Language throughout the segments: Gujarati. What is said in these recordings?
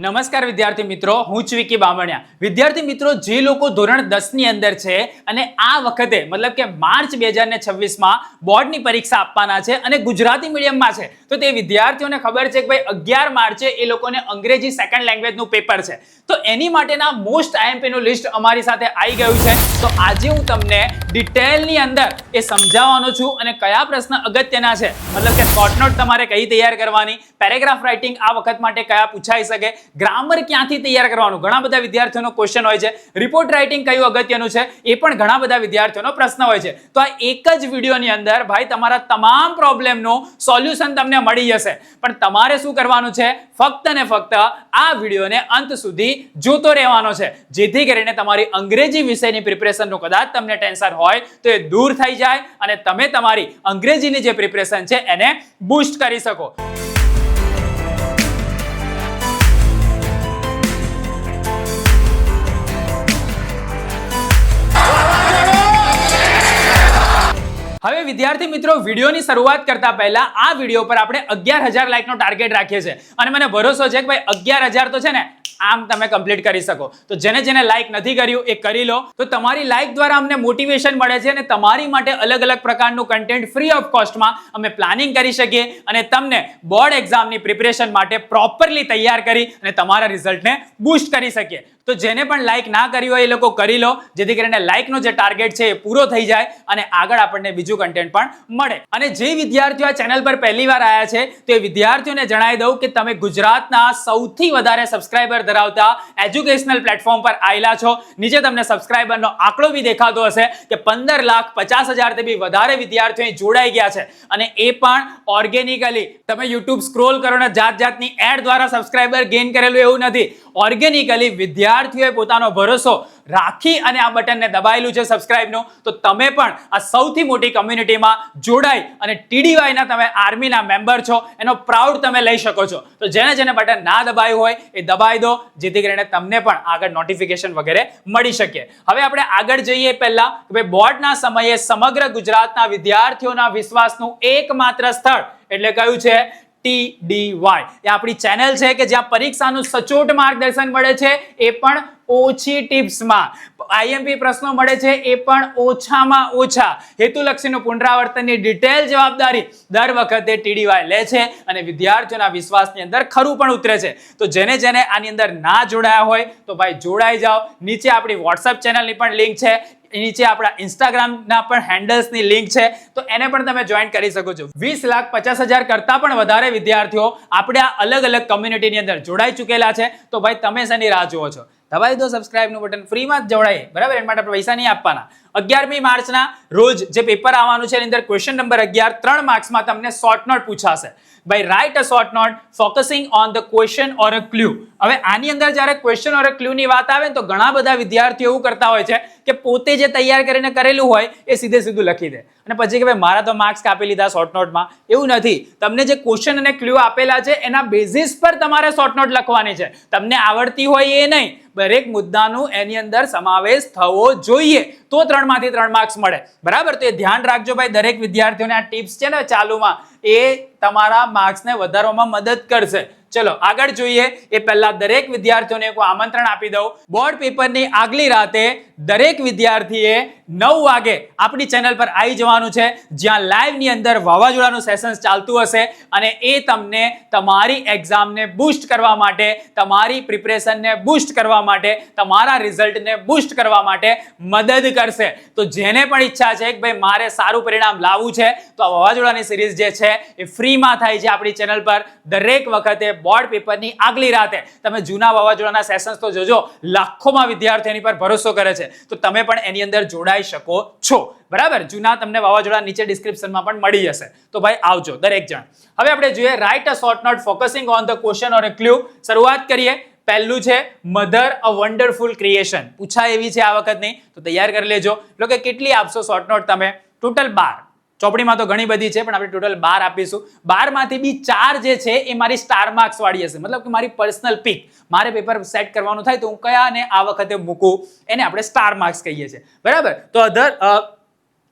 નમસ્કાર વિદ્યાર્થી મિત્રો, હું છું વિકી બામણિયા. વિદ્યાર્થી મિત્રો, જે લોકો ધોરણ 10 ની અંદર છે અને આ વખતે મતલબ કે માર્ચ 2026 માં બોર્ડની પરીક્ષા આપવાના છે અને ગુજરાતી મીડિયમમાં છે, તો તે વિદ્યાર્થીઓને ખબર છે કે ભાઈ 11 માર્ચે એ લોકોને અંગ્રેજી સેકન્ડ લેંગ્વેજનું પેપર છે. તો એની માટેના મોસ્ટ આઈએમપી નું લિસ્ટ અમારી સાથે આવી ગયું છે. તો આજે હું તમને ડિટેલની અંદર એ સમજાવવાનો છું અને કયા પ્રશ્ન અગત્યના છે, મતલબ કે શોર્ટ નોટ તમારે કઈ તૈયાર કરવાની, પેરેગ્રાફ રાઇટિંગ આ વખત માટે કયા પૂછાઈ શકે, ગ્રામર ક્યાંથી તૈયાર કરવાનું, ઘણા બધા વિદ્યાર્થીઓનો ક્વેશ્ચન હોય છે, રિપોર્ટ રાઇટિંગ કયું અગત્યનું છે એ પણ ઘણા બધા વિદ્યાર્થીઓનો પ્રશ્ન હોય છે. તો આ એક જ વિડીયોની અંદર ભાઈ તમારા તમામ પ્રોબ્લેમનું સોલ્યુશન તમને મળી જશે. પણ તમારે શું કરવાનું છે, ફક્ત ને ફક્ત આ વિડીયોને અંત સુધી જોતો રહેવાનો છે, જેથી કરીને તમારી અંગ્રેજી વિષયની પ્રિપરેશનનું કદાચ તમને ટેન્શન હોય તો એ દૂર થઈ જાય અને તમે તમારી અંગ્રેજીની જે પ્રિપરેશન છે એને બૂસ્ટ કરી શકો. હવે વિદ્યાર્થી મિત્રો, વિડીયોની શરૂઆત કરતા પહેલા આ વિડીયો પર આપણે 11,000 લાઈકનો ટાર્ગેટ રાખીએ છીએ અને મને ભરોસો છે કે ભાઈ 11,000 તો છે ને આમ તમે કમ્પ્લીટ કરી શકો. તો જેને લાઈક નથી કર્યું એ કરી લો. તો તમારી લાઈક દ્વારા અમને મોટિવેશન મળે છે અને તમારી માટે અલગ અલગ પ્રકારનું કન્ટેન્ટ ફ્રી ઓફ કોસ્ટમાં અમે પ્લાનિંગ કરી શકીએ અને તમને બોર્ડ એક્ઝામની પ્રિપરેશન માટે પ્રોપરલી તૈયાર કરી અને તમારા રિઝલ્ટને બૂસ્ટ કરી શકીએ. તો જેને પણ લાઈક ના કરી હોય એ લોકો કરી લો, જેથી કરીને લાઈકનો જે ટાર્ગેટ છે એ પૂરો થઈ જાય અને આગળ આપણને બીજું કન્ટેન્ટ પણ મળે. અને જે વિદ્યાર્થીઓ આ ચેનલ પર પહેલીવાર આવ્યા છે તો એ વિદ્યાર્થીઓને જણાવી દઉં કે તમે ગુજરાતના સૌથી વધારે સબસ્ક્રાઇબર ધરાવતા એજ્યુકેશનલ પ્લેટફોર્મ પર આવેલા છો. નીચે તમને સબસ્ક્રાઇબરનો આંકડો બી દેખાતો હશે કે 15,50,000 થી બી વધારે વિદ્યાર્થીઓ જોડાઈ ગયા છે અને એ પણ ઓર્ગેનિકલી. તમે યુટ્યુબ સ્ક્રોલ કરો ને જાતની એડ દ્વારા સબસ્ક્રાઇબર ગેઇન કરેલું એવું નથી. ઓર્ગેનિકલી વિદ્યાર્થીઓએ પોતાનો ભરોસો રાખી અને આ બટનને દબાયેલું છે સબસ્ક્રાઇબનું. તો તમે પણ આ સૌથી મોટી કમ્યુનિટીમાં જોડાઈ અને TDYના તમે આર્મીના મેમ્બર છો એનો પ્રાઉડ તમે લઈ શકો છો. તો જેને બટન ના દબાયું હોય એ દબાઈ દો, જેથી કરીને તમને પણ આગળ નોટિફિકેશન વગેરે મળી શકે. હવે આપણે આગળ જઈએ પહેલા કે ભાઈ બોર્ડના સમયે સમગ્ર ગુજરાતના વિદ્યાર્થીઓના વિશ્વાસનું એકમાત્ર સ્થળ એટલે કયું છે? TDY. એ આપણી ચેનલ છે કે જ્યાં પરીક્ષાનું સચોટ માર્ગદર્શન મળે છે, એ પણ ઓછી ટિપ્સમાં. આઈએમપી પ્રશ્નો મળે છે એ પણ ઓછામાં ઓછા. હેતુલક્ષીનું પુનરાવર્તનની ડિટેલ જવાબદારી દર વખતે TDY લે છે અને વિદ્યાર્થીઓના વિશ્વાસની અંદર ખરું પણ ઉતરે છે. તો જેને આની અંદર ના જોડાયા હોય તો ભાઈ જોડાઈ જાઓ. નીચે આપણી વોટ્સએપ ચેનલની પણ લિંક છે, નીચે આપણા ઇન્સ્ટાગ્રામના પણ હેન્ડલ્સની લિંક છે, તો એને પણ તમે જોઈન કરી શકો છો. 20,50,000 કરતા પણ વધારે વિદ્યાર્થીઓ આપણે આ અલગ અલગ કમ્યુનિટીની અંદર જોડાઈ ચૂકેલા છે. તો ભાઈ તમે શેની રાહ જુઓ છો? દબાવી દો સબસ્ક્રાઇબનું બટન, ફ્રીમાં જ જોડાઈએ, બરાબર? એના માટે આપણે પૈસા નહીં આપવાના. 11મી માર્ચના રોજ જે પેપર આવવાનું છે એની અંદર ક્વેશ્ચન નંબર 11 3 માર્ક્સમાં તમને શોર્ટ નોટ પૂછાશે. ભાઈ write a short note focusing on the question or a clue. હવે આની અંદર જ્યારે ક્વેશ્ચન ઓર અ ક્લુ ની વાત આવે તો ઘણા બધા વિદ્યાર્થીઓ એવું કરતા હોય છે કે પોતે જે તૈયાર કરીને કરેલું હોય એ સીધું લખી દે અને પછી કે ભાઈ મારા તો માર્ક્સ કાપી લીધા શોર્ટ નોટમાં. એવું નથી. તમને જે ક્વેશ્ચન અને ક્લુ આપેલા છે એના બેઝિસ પર તમારે શોર્ટ નોટ લખવાની છે. તમને આવડતી હોય એ નહીં, દરેક મુદ્દાનું એની અંદર સમાવેશ થવો જોઈએ, તો 3 માંથી 3 માર્ક્સ મળે, બરાબર? તો એ ધ્યાન રાખજો ભાઈ. દરેક વિદ્યાર્થીઓને આ ટિપ્સ છે ને ચાલુમાં, એ તમારા માર્ક્સને વધારવામાં મદદ કરશે. ચલો આગળ જોઈએ એ પહેલા દરેક વિદ્યાર્થીઓને એક આમંત્રણ આપી દઉં. બોર્ડ પેપરની આગલી રાતે દરેક વિદ્યાર્થીએ 9 વાગે આપણી ચેનલ પર આવી જવાનું છે, જ્યાં લાઈવની અંદર વાવાઝોડાનું સેશન ચાલતું હશે અને એ તમને તમારી એક્ઝામને બૂસ્ટ કરવા માટે, તમારી પ્રિપરેશનને બૂસ્ટ કરવા માટે, તમારા રિઝલ્ટને બૂસ્ટ કરવા માટે મદદ કરશે. તો જેને પણ ઈચ્છા છે કે ભાઈ મારે સારું પરિણામ લાવવું છે તો આ વાવાઝોડાની સિરીઝ જે છે એ ફ્રીમાં થાય છે આપણી ચેનલ પર. દરેક વખતે બોર્ડ પેપરની આગલી રાતે તમે જૂના વાવાઝોડાના સેશન્સ તો જોજો, લાખોમાં વિદ્યાર્થીઓ એની પર ભરોસો કરે છે, તો તમે પણ એની અંદર જોડાઈ શકો છો, બરાબર? જૂના તમને વાવાઝોડા નીચે ડિસ્ક્રિપ્શનમાં પણ મળી જશે. તો ભાઈ આવજો દરેક જણ. હવે આપણે જોઈએ right a short note focusing on the question or a clue. શરૂઆત કરીએ. પહેલું છે મધર અ વન્ડરફુલ ક્રિએશન. પૂછાય એવી છે આ વખતની, તો તૈયાર કરી લેજો. એટલે કે કેટલી આપશો શોર્ટ નોટ તમે? ટોટલ 12. ચોપડીમાં તો ઘણી બધી છે પણ આપણે ટોટલ 12 આપીશું. 12 માંથી બી 4 જે છે એ મારી સ્ટાર માર્ક્સ વાળી હશે, મતલબ કે મારી પર્સનલ પિક. મારે પેપર સેટ કરવાનું થાય તો હું કયાને આ વખતે મૂકું, એને આપણે સ્ટાર માર્ક્સ કહીએ છીએ, બરાબર? તો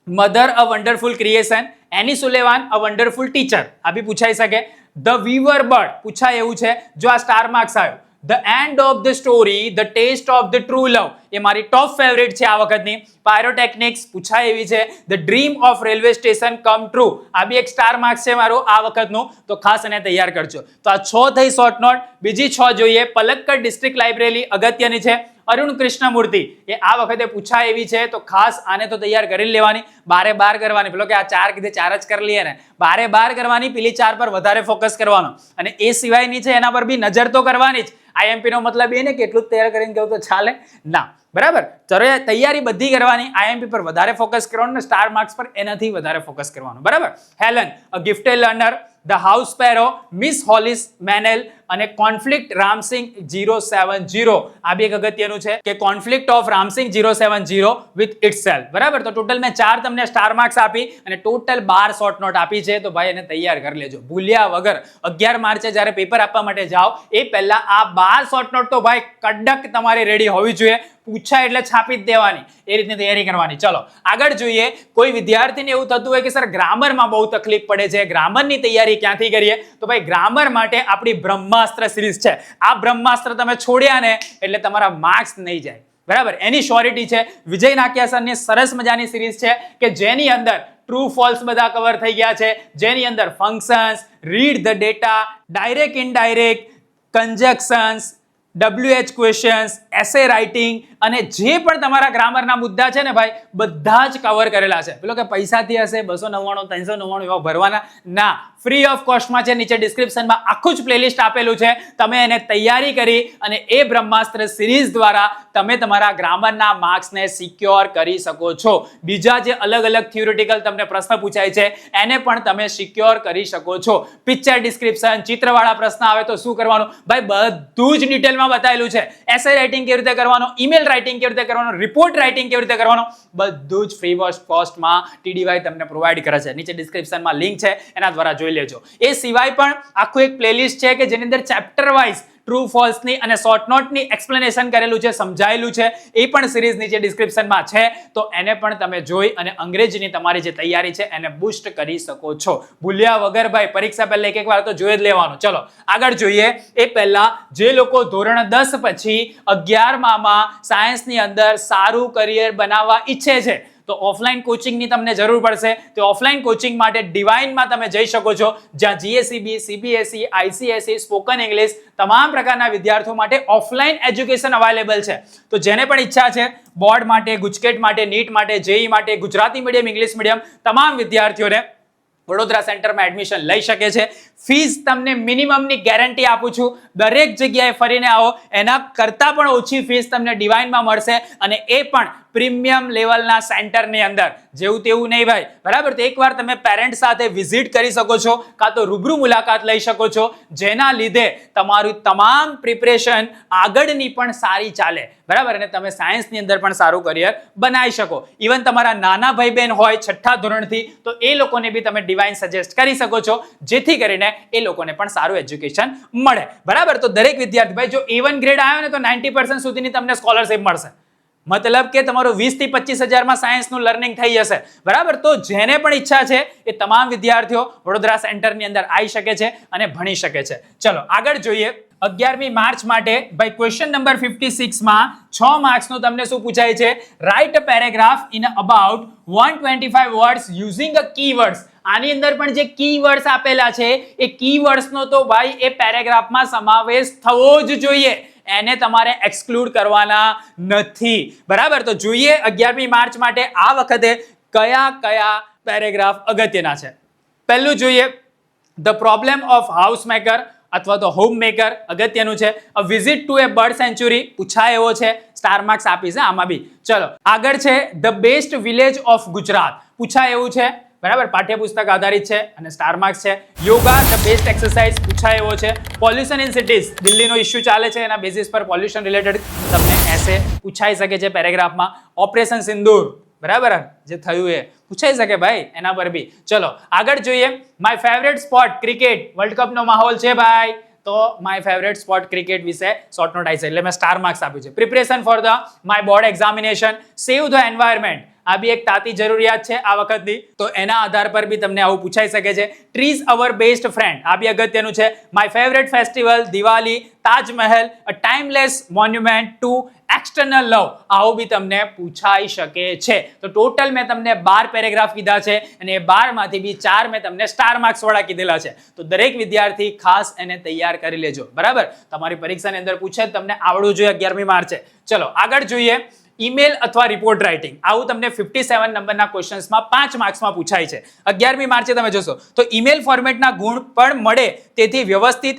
mother a wonderful creation, any સુલેવાન a wonderful teacher, આ બી પૂછાઈ શકે. ધ વીવર બર્ડ પૂછાય એવું છે જો આ સ્ટાર માર્ક્સ આવ્યો. The end of the story, the test of the true love, એ મારી ટોપ ફેવરેટ છે આ વખતની. પાયરોટેકનિક્સ પૂછાય એવી છે. The dream of railway station come true, આ બી એક સ્ટાર માર્ક્સ છે મારું આ વખતનું, તો ખાસ એને તૈયાર કરજો. તો આ 6 થઈ શોર્ટ નોટ. બીજી 6 જોઈએ. પલક્કડ ડિસ્ટ્રિક્ટ લાઇબ્રેરી અગત્યની છે. અરુણ કૃષ્ણમૂર્તિ, એ આ વખતે પૂછાય એવી છે, તો ખાસ આને તો તૈયાર કરી લેવાની. 12 કરવાની, પેલો કે આ 4 કીધે 4 જ કરી લઈએ ને, 12 કરવાની, પેલી 4 પર વધારે ફોકસ કરવાનો. અને એ સિવાયની છે એના પર બી નજર તો કરવાની જ. આઈએમપી નો મતલબ એ ને કે એટલું જ તૈયાર કરીને કહું તો ચાલે ના, બરાબર. ચલો તૈયારી બધી કરવાની, આઈએમપી પર વધારે ફોકસ કરવાનું, સ્ટાર માર્ક્સ પર એનાથી વધારે ફોકસ કરવાનું, બરાબર. Helen, a gifted learner, the house sparrow, Miss Hollis મેનેલ અને કોન્ફ્લિક્ટ રામસિંગ 070, આ બી એક અગત્યનું છે કે conflict of Ram Singh 070 with itself, બરાબર. તો ટોટલ મેં 4 તમને સ્ટાર માર્ક્સ આપી અને ટોટલ 12 શોર્ટ નોટ આપી છે, તો ભાઈ એને તૈયાર કરી લેજો ભૂલ્યા વગર. 11 માર્ચે જ્યારે પેપર આપવા માટે જાઓ એ પહેલા આ 12 શોર્ટ નોટ તો ભાઈ કડક તમારી રેડી હોવી જોઈએ. પૂછાય એટલે છાપી જ દેવાની, એ રીતની તૈયારી કરવાની. ચલો આગળ જોઈએ. કોઈ વિદ્યાર્થીને એવું થતું હોય કે સર ગ્રામરમાં બહુ તકલીફ પડે છે, ગ્રામરની તૈયારી ક્યાંથી કરીએ? તો ભાઈ ગ્રામર માટે આપણી બ્રહ્માસ્ત્ર સિરીઝ છે. આ બ્રહ્માસ્ત્ર તમે છોડ્યા ને એટલે તમારા માર્ક્સ નહીં જાય, બરાબર. એની શ્યોરિટી છે. વિજય નાકિયા સરની સરસ મજાની સિરીઝ છે કે જેની અંદર ટ્રુ ફોલ્સ બધા કવર થઈ ગયા છે, જેની અંદર functions, read the data, direct indirect, conjunctions, WH questions, essay writing અને જે પણ તમારા ગ્રામરના મુદ્દા છે ને ભાઈ બધા જ કવર કરેલા છે. પેલો કે પૈસાથી હશે 299 399 એવા ભરવાના ના, ફ્રી ઓફ કોસ્ટમાં છે. નીચે ડિસ્ક્રિપ્શનમાં આખું જ પ્લેલિસ્ટ આપેલું છે. તમે એને તૈયારી કરી અને એ બ્રહ્માસ્ત્ર સિરીઝ દ્વારા તમે તમારા ગ્રામરના માર્ક્સને સિક્યોર કરી શકો છો. બીજા જે અલગ અલગ થિયોરિટિકલ તમને પ્રશ્ન પૂછાય છે એને પણ તમે સિક્યોર કરી શકો છો. પિક્ચર ડિસ્ક્રિપ્શન, ચિત્રવાળા પ્રશ્ન આવે તો શું કરવાનું ભાઈ બધું જ ડિટેલમાં બતાવેલું છે. એસે રાઇટિંગ કેવી રીતે કરવાનો, ઈમેલ રાઇટિંગ કેવી રીતે કરવાનો, રિપોર્ટ રાઇટિંગ કેવી રીતે કરવાનો, બધું જ ફ્રી ઓફ કોસ્ટમાં TDY તમને પ્રોવાઈડ કરે છે. નીચે ડિસ્ક્રિપ્શનમાં લિંક છે, એના દ્વારા જોઈ લેજો. એ સિવાય પણ આખું એક પ્લેલિસ્ટ છે કે જેની અંદર ચેપ્ટર વાઇઝ ટ્રુ ફોલ્સ ની અને શોર્ટ નોટ ની એક્સપ્લેનેશન કરેલું છે, સમજાયેલું છે. એ પણ સિરીઝ નીચે ડિસ્ક્રિપ્શનમાં છે, તો એને પણ તમે જોઈ અને અંગ્રેજીની તમારી જે તૈયારી છે એને બૂસ્ટ કરી શકો છો. ભૂલ્યા વગર ભાઈ પરીક્ષા પહેલા એક વાર તો જોઈ જ લેવાનું. ચલો આગળ જોઈએ. એ પહેલા જે લોકો ધોરણ 10 પછી 11માં સાયન્સની અંદર સારું કરિયર બનાવવા ઈચ્છે છે તો ઓફલાઈન કોચિંગની તમને જરૂર પડશે. તો ઓફલાઈન કોચિંગ માટે ડિવાઇનમાં તમે જઈ શકો છો, જ્યાં GSEB, CBSE, ICSE, spoken English તમામ પ્રકારના વિદ્યાર્થીઓ માટે ઓફલાઈન એજ્યુકેશન અવેલેબલ છે. તો જેને પણ ઈચ્છા છે બોર્ડ માટે, ગુજકેટ માટે, નીટ માટે, JEE માટે, ગુજરાતી મીડિયમ, ઇંગ્લિશ મીડિયમ તમામ વિદ્યાર્થીઓને વડોદરા સેન્ટરમાં એડમિશન લઈ શકે છે. ફીસ તમને મિનિમમની ગેરંટી આપું છું. દરેક જગ્યાએ ફરીને આવો, એના કરતાં પણ ઓછી ફીસ તમને ડિવાઇનમાં મળશે અને એ પણ પ્રીમિયમ લેવલના સેન્ટરની અંદર. જેવું તેવું નહીં ભાઈ, બરાબર. તો એકવાર તમે પેરેન્ટ સાથે વિઝિટ કરી શકો છો કાં તો રૂબરૂ મુલાકાત લઈ શકો છો, જેના લીધે તમારું તમામ પ્રિપરેશન આગળની પણ સારી ચાલે, બરાબર. અને તમે સાયન્સની અંદર પણ સારું કરિયર બનાવી શકો. ઇવન તમારા નાના ભાઈ બહેન હોય 6થા ધોરણથી, તો એ લોકોને બી તમે ડિવાઇન સજેસ્ટ કરી શકો છો, જેથી કરીને એ લોકોને પણ સારું એજ્યુકેશન મળે, બરાબર. તો દરેક વિદ્યાર્થી ભાઈ જો A1 ગ્રેડ આવ્યો ને તો 90% સુધીની તમને સ્કોલરશિપ મળશે. મતલબ કે તમારું 20 થી 25 હજારમાં સાયન્સનું લર્નિંગ થઈ જશે, બરાબર. તો જેને પણ ઈચ્છા છે એ તમામ વિદ્યાર્થીઓ વડોદરા સેન્ટરની અંદર આવી શકે છે અને ભણી શકે છે. ચલો આગળ જોઈએ. 11મી માર્ચ માટે ભાઈ ક્વેશ્ચન નંબર 56માં 6 માર્ક્સનું તમને શું પૂછાય છે? Write a paragraph in about 125 words using a keywords. આની અંદર પણ જે કીવર્ડ્સ આપેલા છે એ કીવર્ડ્સનો તો ભાઈ એ પેરેગ્રાફમાં સમાવેશ થવો જ જોઈએ, એને તમારે એક્સક્લુડ કરવાના નથી, બરાબર. તો જોઈએ 11મી માર્ચ માટે આ વખતે કયા કયા પેરેગ્રાફ અગત્યના છે. પહેલું જોઈએ, the problem of house maker અથવા તો હોમ મેકર અગત્યનું છે. A visit to a bird sanctuary પૂછાય એવો છે, સ્ટાર માર્ક્સ આપીશ આમાં બી. ચલો આગળ છે the best village of Gujarat પૂછાય એવું છે, બરાબર. પાઠ્યપુસ્તક આધારિત છે અને સ્ટાર માર્ક્સ છે. યોગા ધ બેસ્ટ એક્સરસાઇઝ પૂછાય એવો છે. પોલ્યુશન ઇન સિટીઝ, દિલ્હીનો ઇશ્યુ ચાલે છે, એના બેસિસ પર પોલ્યુશન રિલેટેડ તમને એસે પૂછાઈ શકે છે પેરેગ્રાફમાં. ઓપરેશન સિંદૂર, બરાબર, જે થયું એ પૂછાઈ શકે ભાઈ એના પર બી. ચલો આગળ જોઈએ. My favourite sport cricket, world કપનો માહોલ છે ભાઈ, તો માય ફેવરેટ સ્પોર્ટ ક્રિકેટ વિશે શોર્ટ નોટ આવી છે એટલે મેં સ્ટાર માર્ક્સ આપ્યું છે. Preparation for the my board examination, save the environment, આ બી એક તાતી જરૂરિયાત છે આ વખતની, તો એના આધાર પર બી તમને આવું પૂછાઈ શકે છે. ટ્રીઝ અવર બેસ્ટ ફ્રેન્ડ, આ બી અગત્યનું છે. My favourite festival Diwali, Taj Mahal, a timeless monument to external love, આવું બી તમને પૂછાઈ શકે છે. તો ટોટલ મેં તમને 12 પેરેગ્રાફ કીધા છે અને એ 12 માંથી બી 4 મેં તમને સ્ટાર માર્ક્સ વાળા કીધેલા છે. તો દરેક વિદ્યાર્થી ખાસ એને તૈયાર કરી લેજો, બરાબર. તમારી પરીક્ષાની અંદર પૂછે તમને આવડવું જોઈએ 11મી માર્ચે. ચલો આગળ જોઈએ. ઈમેલ અથવા રિપોર્ટ રાઇટિંગ, આવું તમને 57 નંબરના ક્વેશ્ચન્સમાં 5 માર્ક્સમાં પૂછાય છે. 11મી માર્ચે તમે જોશો તો ઈમેલ ફોર્મેટના ગુણ પણ મળે તેથી વ્યવસ્થિત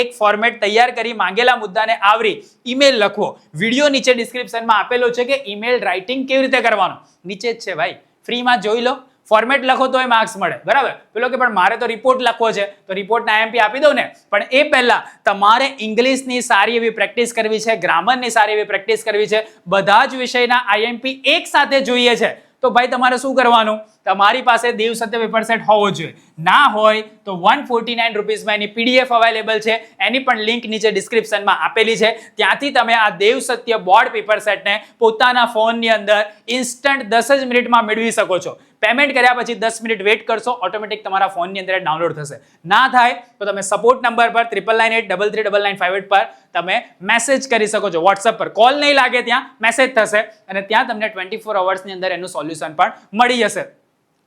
એક ફોર્મેટ તૈયાર કરી માંગેલા મુદ્દાને આવરી ઈમેલ લખવો. વિડીયો નીચે ડિસ્ક્રિપ્શનમાં આપેલો છે કે ઈમેલ રાઇટિંગ કેવી રીતે કરવાનું, નીચે જ છે ભાઈ, ફ્રીમાં જોઈ લો. ફોર્મેટ લખો તોય માર્ક્સ મળે, બરાબર. પેલો કે પણ મારે તો રિપોર્ટ લખવો છે, તો રિપોર્ટના IMP આપી દઉં ને. પણ એ પહેલા તમારે ઇંગ્લિશની સારી એવી પ્રેક્ટિસ કરવી છે, ગ્રામરની સારી એવી પ્રેક્ટિસ કરવી છે. બધા જ વિષયના IMP એક સાથે જોઈએ છે. તો ભાઈ તમારે શું કરવાનું, તમારી પાસે દેવ સત્ય પેપર સેટ હોવો જોઈએ. ના હોય તો 149 રૂપીસમાં એની PDF અવેલેબલ છે, એની પણ લિંક નીચે ડિસ્ક્રિપ્શનમાં આપેલી છે. ત્યાંથી તમે આ દેવ સત્ય બોર્ડ પેપર સેટને પોતાના ફોનની અંદર ઇન્સ્ટન્ટ 10 જ મિનિટમાં મેળવી શકો છો. પેમેન્ટ કર્યા પછી 10 મિનિટ વેઇટ કરશો, ઓટોમેટિક તમારા ફોનની અંદર ડાઉનલોડ થશે. ના થાય તો તમે સપોર્ટ નંબર પર 9998339958 પર તમે મેસેજ કરી શકો છો. વોટ્સએપ પર કોલ નહીં લાગે, ત્યાં મેસેજ થશે અને ત્યાં તમને 24 અવર્સની અંદર એનું સોલ્યુશન પણ મળી જશે.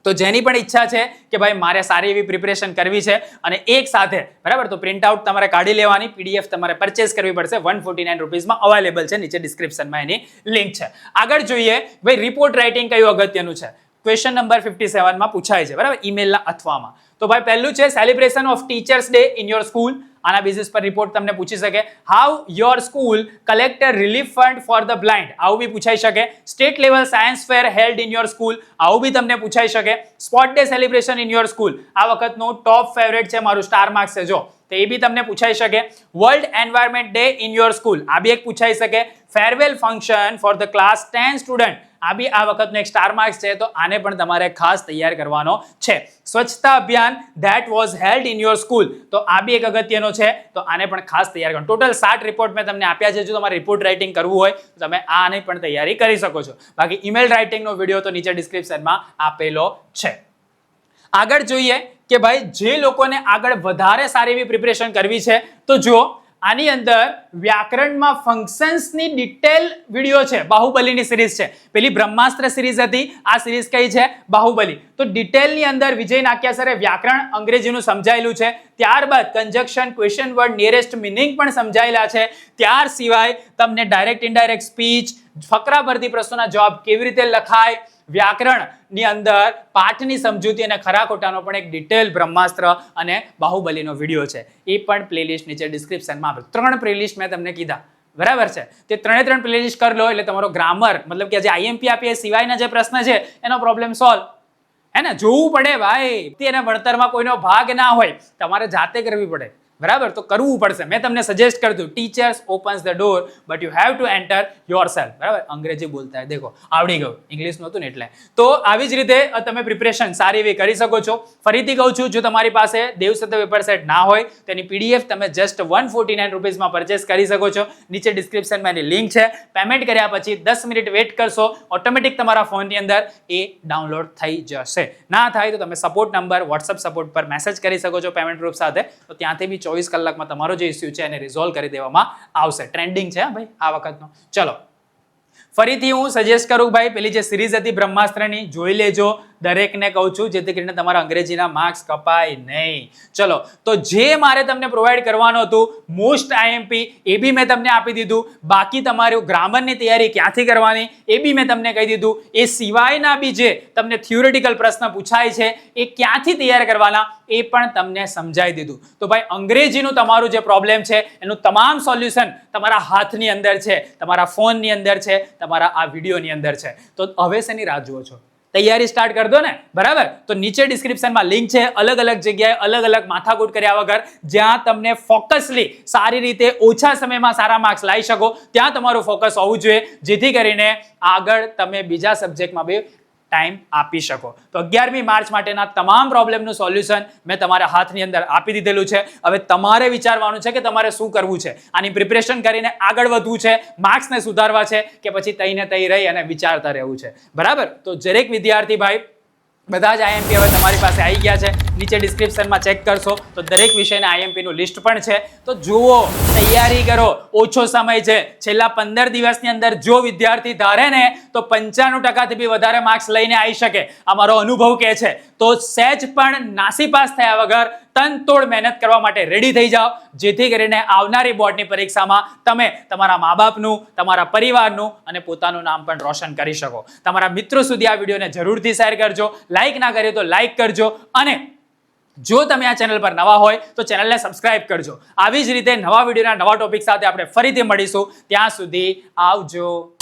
તો જેની પણ ઈચ્છા છે કે ભાઈ મારે સારી એવી પ્રિપરેશન કરવી છે અને એક સાથે, બરાબર, તો પ્રિન્ટ આઉટ તમારે કાઢી લેવાની, PDF તમારે પરચેસ કરવી પડશે. 149 રૂપીસમાં અવેલેબલ છે, નીચે ડિસ્ક્રિપ્શનમાં એની લિંક છે. આગળ જોઈએ ભાઈ રિપોર્ટ રાઇટિંગ કયું અગત્યનું છે. ક્વેશ્ચન નંબર 57 માં પૂછાય છે, બરાબર, ઈમેલના અથવામાં. તો ભાઈ પહેલું છે celebration of teachers day in your school. આના બેસિસ પર રિપોર્ટ તમને પૂછી શકે. How your school collected relief fund for the blind, આવું બી પૂછાઈ શકે. State level science fair held in your school, આવું બી તમને પૂછાઈ શકે. Sport day celebration in your school, આ વખતનો ટોપ ફેવરેટ છે મારું, સ્ટાર માર્ક્સ છે જો, તો એ બી તમને પૂછાઈ શકે. World environment day in your school, આ બી એક પૂછાઈ શકે. Farewell function for the class 10 student, આ બી આ વખતનો એક સ્ટાર માર્ક્સ છે, તો આને પણ તમારે ખાસ તૈયાર કરવાનો છે. સ્વચ્છતા અભિયાન that was held in your school, તો આ બી એક અગત્યનો છે, તો આને પણ ખાસ તૈયાર કરવાનો. ટોટલ 60 રિપોર્ટ મેં તમને આપ્યા છે. જો તમારે રિપોર્ટ રાઇટિંગ કરવું હોય તો તમે આની પણ તૈયારી કરી શકો છો. બાકી ઈમેલ રાઇટિંગનો વિડીયો તો નીચે ડિસ્ક્રિપ્શનમાં આપેલો છે. આગળ જોઈએ કે ભાઈ જે લોકોને આગળ વધારે સારી એવી પ્રિપરેશન કરવી છે, તો જો આની અંદર વ્યાકરણમાં ફંક્શન્સની ડિટેલ વિડીયો છે. બાહુબલીની સિરીઝ છે, પેલી બ્રહ્માસ્ત્ર સિરીઝ હતી, આ સિરીઝ કઈ છે, બાહુબલી. તો ડિટેલની અંદર વિજય નાક્યા સરે વ્યાકરણ અંગ્રેજીનું સમજાયેલું છે. ત્યારબાદ conjunction, question word, nearest meaning પણ સમજાયેલા છે. ત્યાર સિવાય તમને ડાયરેક્ટ ઇનડાયરેક્ટ સ્પીચ, ફકરા પરથી પ્રશ્નોના જવાબ કેવી રીતે લખાય, વ્યાકરણની અંદર પાઠની સમજૂતી અને ખરા ખોટાનો પણ એક ડિટેલ બ્રહ્માસ્ત્ર અને બાહુબલીનો વિડીયો છે. એ પણ પ્લેલિસ્ટ નીચે ડિસ્ક્રિપ્શનમાં આપેલ. 3 પ્લેલિસ્ટ મેં તમને કીધા, બરાબર છે. તે 3 પ્લેલિસ્ટ કરી લો એટલે તમારો ગ્રામર, મતલબ કે જે IMP આપીએ સિવાયના જે પ્રશ્ન છે એનો પ્રોબ્લેમ સોલ્વ. હે ને, જોવું પડે ભાઈ. તેના ભણતરમાં કોઈનો ભાગ ના હોય, તમારે જાતે કરવી પડે, બરાબર. તો કરવું પડશે. મેં તમને સજેસ્ટ કર્યું teachers opens the door but you have to enter yourself, બરાબર. અંગ્રેજી બોલતા હોય, દેખો આવડી ગયું, ઇંગ્લિશ નહોતું ને એટલે. તો આવી જ રીતે તમે પ્રિપરેશન સારી એવી કરી શકો છો. ફરીથી કહું છું, જો તમારી પાસે દેવ સત્ય પેપર સેટ ના હોય તેની PDF તમે જસ્ટ 149 રૂપીસમાં પરચેસ કરી શકો છો. નીચે ડિસ્ક્રિપ્શનમાં એની લિંક છે. પેમેન્ટ કર્યા પછી 10 મિનિટ વેઇટ કરશો, ઓટોમેટિક તમારા ફોનની અંદર એ ડાઉનલોડ થઈ જશે. ના થાય તો તમે સપોર્ટ નંબર, WhatsApp સપોર્ટ પર મેસેજ કરી શકો છો પેમેન્ટ પ્રૂફ સાથે. તો ત્યાંથી બી 24 કલાકમાં તમારો જે ઇસ્યુ છે એને રિઝોલ્વ કરી દેવામાં આવશે. ટ્રેન્ડિંગ છે ભાઈ આ વખતનો. ચલો ફરીથી હું સજેસ્ટ કરું ભાઈ, પેલી જે સિરીઝ હતી બ્રહ્માસ્ત્રની જોઈ લેજો. દરેકને કહું છું જેથી કરીને તમારા અંગ્રેજીના માર્ક્સ કપાય નહીં. ચલો, તો જે મારે તમને પ્રોવાઈડ કરવાનું હતું મોસ્ટ IMP એ બી મેં તમને આપી દીધું. બાકી તમારું ગ્રામરની તૈયારી ક્યાંથી કરવાની એ બી મેં તમને કહી દીધું. એ સિવાયના બી જે તમને થિયોરિટિકલ પ્રશ્ન પૂછાય છે એ ક્યાંથી તૈયાર કરવાના એ પણ તમને સમજાવી દીધું. તો ભાઈ અંગ્રેજીનું તમારું જે પ્રોબ્લેમ છે એનું તમામ સોલ્યુશન તમારા હાથની અંદર છે, તમારા ફોનની અંદર છે, તમારા આ વિડીયોની અંદર છે. તો હવે શેની રાહ જુઓ છો? તૈયારી સ્ટાર્ટ કરી દો ને, બરાબર. તો નીચે ડિસ્ક્રિપ્શનમાં લિંક છે. અલગ અલગ જગ્યાએ અલગ અલગ માથાકૂટ કર્યા વગર જ્યાં તમને ફોકસલી સારી રીતે ઓછા સમયમાં સારા માર્ક્સ લાવી શકો ત્યાં તમારું ફોકસ હોવું જોઈએ, જેથી કરીને આગળ તમે બીજા સબ્જેક્ટમાં બી ટાઈમ આપી શકો. તો 11મી માર્ચ માટેના તમામ પ્રોબ્લેમનું સોલ્યુશન મેં તમારા હાથની અંદર આપી દીધેલું છે. હવે તમારે વિચારવાનું છે કે તમારે શું કરવું છે. આની પ્રિપરેશન કરીને આગળ વધવું છે, માર્ક્સને સુધારવા છે, કે પછી તઈને તઈ રહી અને વિચારતા રહેવું છે. બરાબર? તો દરેક વિદ્યાર્થી ભાઈ બધા જ IMP હવે તમારી પાસે આવી ગયા છે. નીચે ડિસ્ક્રિપ્શનમાં ચેક કરશો તો દરેક વિષયના IMP નું લિસ્ટ પણ છે. તો જુઓ, તૈયારી કરો, ઓછો સમય છે. છેલ્લા 15 દિવસની અંદર જો વિદ્યાર્થી ધારે ને તો 95% થી બી વધારે માર્ક્સ લઈને આવી શકે. આ મારો અનુભવ કહે છે. તો સહેજ પણ નાસીપાસ થયા વગર તનતોડ મહેનત કરવા માટે રેડી થઈ જાઓ, જેથી કરીને આવનારી બોર્ડની પરીક્ષામાં તમે તમારા મા બાપનું, તમારા પરિવારનું અને પોતાનું નામ પણ રોશન કરી શકો. તમારા મિત્રો સુધી આ વિડીયોને જરૂરથી શેર કરજો. લાઈક ના કર્યો તો લાઈક કરજો, અને જો તમે આ ચેનલ પર નવા હોય તો ચેનલને સબસ્ક્રાઇબ કરજો. આવી જ રીતે નવા વિડીયોના નવા ટોપિક સાથે આપણે ફરીથી મળીશું. ત્યાં સુધી આવજો.